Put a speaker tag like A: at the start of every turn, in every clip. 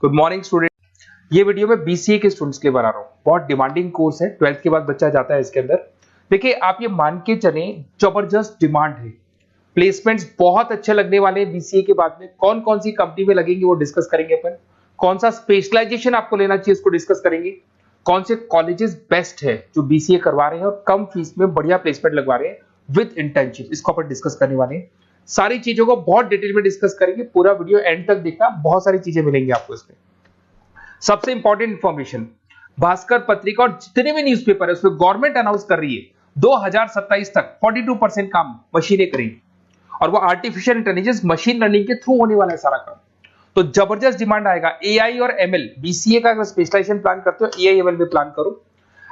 A: Good morning student. ये video मैं BCA के स्टूडेंट्स के लिए बना रहा हूँ। बहुत डिमांडिंग कोर्स है, 12th के बाद बच्चा जाता है इसके अंदर। देखिए आप ये मान के चलें, जबरदस्त डिमांड है, प्लेसमेंट्स बहुत अच्छे लगने वाले हैं बीसीए के बाद में। कौन कौन सी कंपनी में लगेंगे वो डिस्कस करेंगे अपन। कौन सा स्पेशलाइजेशन आपको लेना चाहिए उसको डिस्कस करेंगे। कौन से कॉलेजेस बेस्ट है जो बीसीए करवा रहे हैं और कम फीस में बढ़िया प्लेसमेंट लगवा रहे हैं विद इंटर्नशिप, इसको अपन डिस्कस करने वाले हैं। सारी चीजों को बहुत डिटेल में डिस्कस करेंगे। पूरा वीडियो एंड तक देखना, बहुत सारी चीजें मिलेंगी आपको इसमें। सबसे इंपॉर्टेंट इंफॉर्मेशन, भास्कर पत्रिका और जितने भी न्यूज़पेपर है उसमें गवर्नमेंट अनाउंस कर रही है 2027 तक 42% काम मशीनें करेंगी और वो आर्टिफिशियल इंटेलिजेंस मशीन लर्निंग के थ्रू होने वाला है सारा काम। तो जबरदस्त डिमांड आएगा। एआई और एमएल, बीसीए का अगर स्पेशलाइजेशन प्लान करते हो एआई एमएल में प्लान करो।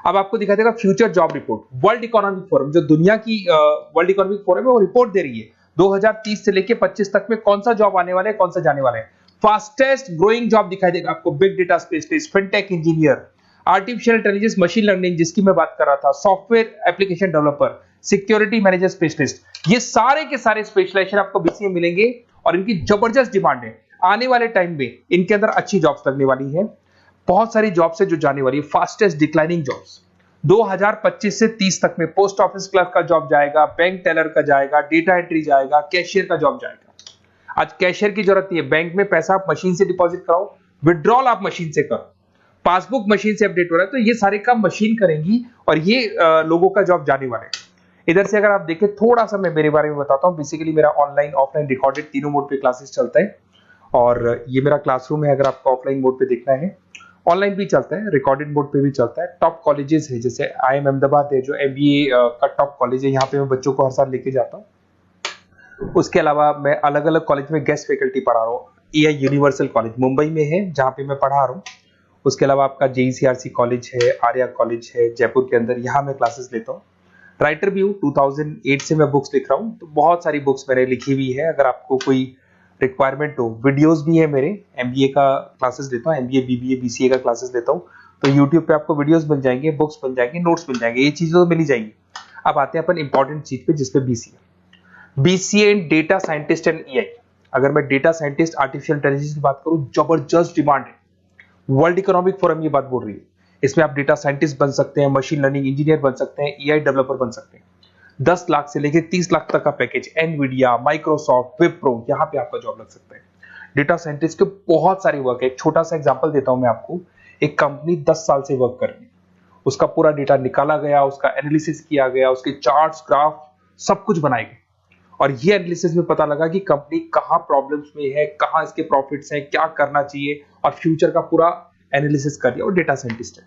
A: अब आपको दिखा देगा future job report. World economic forum, जो दुनिया की वर्ल्ड इकोनॉमिक फोरम है, वो रिपोर्ट दे रही है 2030 से लेके 25 तक में कौन सा जॉब आने वाला है, कौन सा जाने वाला है। फास्टेस्ट ग्रोइंग जॉब दिखाई देगा आपको, big data specialist, fintech engineer, artificial intelligence machine learning जिसकी मैं बात कर रहा था, software application developer, security manager specialist, ये सारे के सारे स्पेशलाइजेशन आपको बीसीए मिलेंगे और इनकी जबरदस्त डिमांड है। आने वाले टाइम में इनके अंदर अच्छी जॉब्स लगने वाली है। बहुत सारी जॉब्स है जो जाने वाली है, फास्टेस्ट डिक्लाइनिंग जॉब्स। 2025 से 30 तक में पोस्ट ऑफिस क्लर्क का जॉब जाएगा, बैंक टेलर का जाएगा, डेटा एंट्री जाएगा, कैशियर का जॉब जाएगा। आज कैशियर की जरूरत नहीं है, बैंक में पैसा आप मशीन से डिपॉजिट कराओ, विड्रॉल आप मशीन से करो, पासबुक मशीन से अपडेट हो रहा है, तो ये सारे काम मशीन करेंगी और ये लोगों का जॉब जाने वाले हैं। इधर से अगर आप देखें, थोड़ा सा मैं मेरे बारे में बताता हूँ। बेसिकली मेरा ऑनलाइन ऑफलाइन रिकॉर्डेड तीनों मोड पे क्लासेस चलता है और ये मेरा क्लासरूम है। अगर आपको ऑफलाइन मोड पे देखना है, ऑनलाइन भी चलता है, रिकॉर्डेड मोड पे भी चलता है। टॉप कॉलेजेस है, जैसे IIM अहमदाबाद है जो MBA का टॉप कॉलेज है, यहाँ पे मैं बच्चों को हर साल लेके जाता हूँ। उसके अलावा मैं अलग अलग कॉलेज में गेस्ट फैकल्टी पढ़ा रहा हूँ। AI यूनिवर्सल कॉलेज मुंबई में है जहाँ पे मैं पढ़ा रहा हूँ। उसके अलावा आपका JECRC कॉलेज है, आर्या कॉलेज है जयपुर के अंदर, यहाँ मैं क्लासेस लेता हूँ। राइटर भी हूँ, 2008 से मैं बुक्स लिख रहा हूँ, तो बहुत सारी बुक्स मैंने लिखी हुई है। अगर आपको कोई रिक्वायरमेंट हो, वीडियोस भी है मेरे, MBA का क्लासेस लेता हूँ, MBA BBA BCA का क्लासेस लेता हूँ, तो यूट्यूब पे आपको वीडियोस मिल जाएंगे, बुक्स मिल जाएंगे, नोट्स मिल जाएंगे, ये चीजें तो मिल ही जाएंगी। अब आते हैं अपन इंपॉर्टेंट चीज पे, जिसपे BCA in data scientist and AI। अगर मैं डेटा साइंटिस्ट आर्टिफिशियल इंटेलिजेंस की बात करूं, जबरदस्त डिमांड है। वर्ल्ड इकोनॉमिक फोरम ये बात बोल रही है। इसमें आप डेटा साइंटिस्ट बन सकते हैं, मशीन लर्निंग इंजीनियर बन सकते हैं, AI डेवलपर बन सकते हैं। 10 लाख से लेकर 30 लाख तक का पैकेज, एनवीडिया, माइक्रोसॉफ्ट, विप्रो, यहाँ पे आपका जॉब लग सकता है। डेटा साइंटिस्ट के बहुत सारे वर्क है। एक छोटा सा एग्जांपल देता हूं मैं आपको। एक कंपनी 10 साल से वर्क कर रही है, उसका पूरा डेटा निकाला गया, उसका एनालिसिस किया गया, उसके चार्ट्स, ग्राफ सब कुछ बनाए गए और ये एनालिसिस में पता लगा कि कंपनी कहाँ प्रॉब्लम्स में है, कहाँ इसके प्रॉफिट्स हैं, क्या करना चाहिए और फ्यूचर का पूरा एनालिसिस कर दिया। और डेटा साइंटिस्ट है,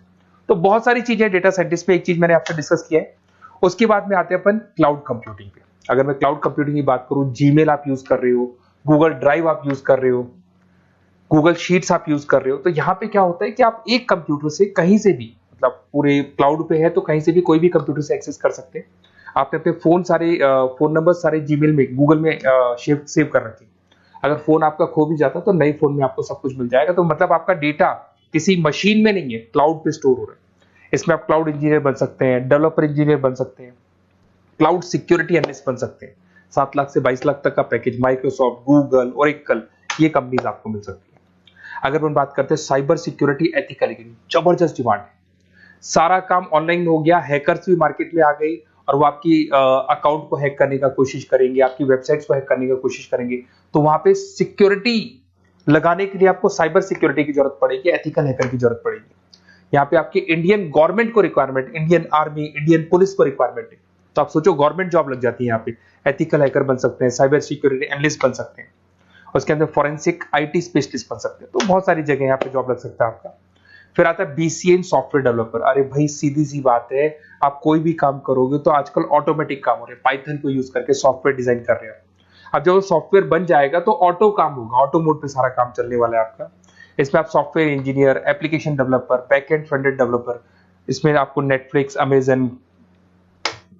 A: तो बहुत सारी चीजें डेटा साइंटिस्ट पे। एक चीज मैंने आपसे डिस्कस किया है। उसके बाद में आते हैं अपन क्लाउड कंप्यूटिंग पे। अगर मैं क्लाउड कंप्यूटिंग की बात करूं, जीमेल आप यूज कर रहे हो, गूगल ड्राइव आप यूज कर रहे हो, गूगल शीट्स आप यूज कर रहे हो, तो यहाँ पे क्या होता है कि आप एक कंप्यूटर से कहीं से भी, मतलब पूरे क्लाउड पे है तो कहीं से भी कोई भी कंप्यूटर से एक्सेस कर सकते हैं। आपने अपने फोन नंबर सारे जीमेल में, गूगल में सेव कर रखे। अगर फोन आपका खो भी जाता तो नए फोन में आपको सब कुछ मिल जाएगा। तो मतलब आपका डेटा किसी मशीन में नहीं है, क्लाउड पे स्टोर हो रहा है। इसमें आप क्लाउड इंजीनियर बन सकते हैं, डेवलपर इंजीनियर बन सकते हैं, क्लाउड सिक्योरिटी एनालिस्ट बन सकते हैं। 7 लाख से 22 लाख तक का पैकेज, माइक्रोसॉफ्ट, गूगल, ओरेकल, ये कंपनीज आपको मिल सकती है। अगर हम बात करते हैं साइबर सिक्योरिटी एथिकल हैकिंग, जबरदस्त डिमांड है। सारा काम ऑनलाइन हो गया, हैकर्स भी मार्केट में आ गई और वो आपकी अकाउंट को हैक करने का कोशिश करेंगे, आपकी वेबसाइट्स को हैक करने का कोशिश करेंगे। तो वहां पे सिक्योरिटी लगाने के लिए आपको साइबर सिक्योरिटी की जरूरत पड़ेगी, एथिकल हैकर की जरूरत पड़ेगी। यहाँ पे आपकी इंडियन गवर्नमेंट को requirement, Indian army, Indian police को रिक्वायरमेंट है। तो आप सोचो गवर्नमेंट जॉब लग जाती है यहाँ पे। एथिकल हैकर बन सकते हैं, साइबर सिक्योरिटी एनालिस्ट बन सकते हैं, उसके अंदर फॉरेंसिक IT स्पेशलिस्ट बन सकते हैं। तो बहुत सारी जगह यहाँ पे जॉब लग सकता है आपका। फिर आता है BCA इन सॉफ्टवेयर डेवलपर। अरे भाई सीधी सी बात है, आप कोई भी काम करोगे तो आजकल ऑटोमेटिक काम हो रहे हैं, पाइथन को यूज करके सॉफ्टवेयर डिजाइन कर रहे हैं। अब जब सॉफ्टवेयर बन जाएगा तो ऑटो काम होगा, ऑटो मोड पे सारा काम चलने वाला है आपका। इसमें आप software engineer, application developer, backend front-end developer, इसमें आपको नेटफ्लिक्स, अमेजन,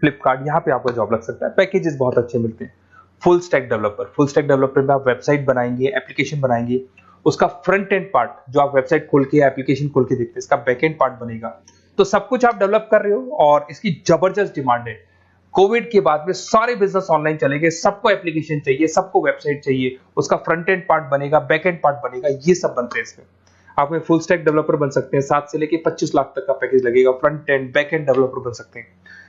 A: फ्लिपकार्ट, यहाँ पे आपका जॉब लग सकता है। पैकेजेस बहुत अच्छे मिलते हैं। फुल स्टैक डेवलपर में आप वेबसाइट बनाएंगे, एप्लीकेशन बनाएंगे, उसका फ्रंट एंड पार्ट जो आप वेबसाइट खोल के एप्लीकेशन खोल के देखते हैं, इसका बैक एंड पार्ट बनेगा। तो सब कुछ आप डेवलप कर रहे हो और इसकी जबरदस्त डिमांड है। कोविड के बाद में सारे बिजनेस ऑनलाइन चलेंगे, सबको एप्लीकेशन चाहिए, सबको वेबसाइट चाहिए, उसका फ्रंट एंड पार्ट बनेगा, बैक एंड पार्ट बनेगा, ये सब बनते हैं इसमें। आप में फुल स्टैक डेवलपर बन सकते हैं, 7 से लेके 25 लाख तक का पैकेज लगेगा। Front end back end developer बन सकते हैं।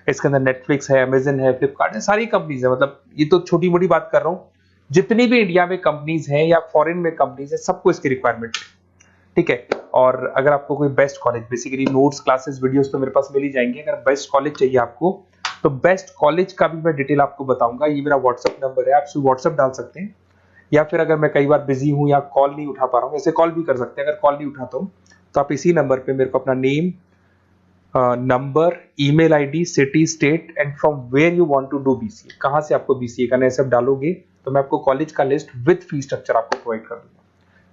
A: इसके अंदर नेटफ्लिक्स है, अमेजन है, फ्लिपकार्ट है, सारी कंपनीज है। मतलब ये तो छोटी मोटी बात कर रहा हूँ, जितनी भी इंडिया में कंपनीज हैं या फॉरेन में कंपनीज है, सबको इसकी रिक्वायरमेंट है। ठीक है। और अगर आपको कोई best college, basically notes, classes, videos तो मेरे पास मिल ही जाएंगे। अगर बेस्ट कॉलेज चाहिए आपको, तो बेस्ट कॉलेज का भी मैं डिटेल आपको बताऊंगा। ये मेरा व्हाट्सअप नंबर है, आप सिर्फ व्हाट्सअप डाल सकते हैं, या फिर अगर मैं कई बार बिजी हूं या कॉल नहीं उठा पा रहा हूं, ऐसे कॉल भी कर सकते हैं। अगर कॉल नहीं उठाता हूं तो आप इसी नंबर पे मेरे को अपना name, number, email ID, city, state and from where you want to do BCA, कहां से आपको बीसीए करना है, सब डालोगे तो मैं आपको कॉलेज का लिस्ट विद फी स्ट्रक्चर आपको प्रोवाइड कर दूंगा।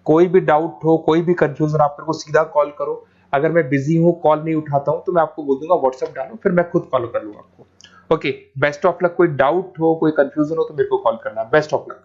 A: कोई भी डाउट हो, कोई भी कंफ्यूजन, आप मेरे को सीधा कॉल करो। अगर मैं बिजी हूँ, कॉल नहीं उठाता हूँ, तो मैं आपको बोल दूंगा व्हाट्सएप डालो, फिर मैं खुद फॉलो कर लूंगा आपको। Okay, best of luck. कोई डाउट हो, कोई कंफ्यूजन हो तो मेरे को कॉल करना। Best of luck.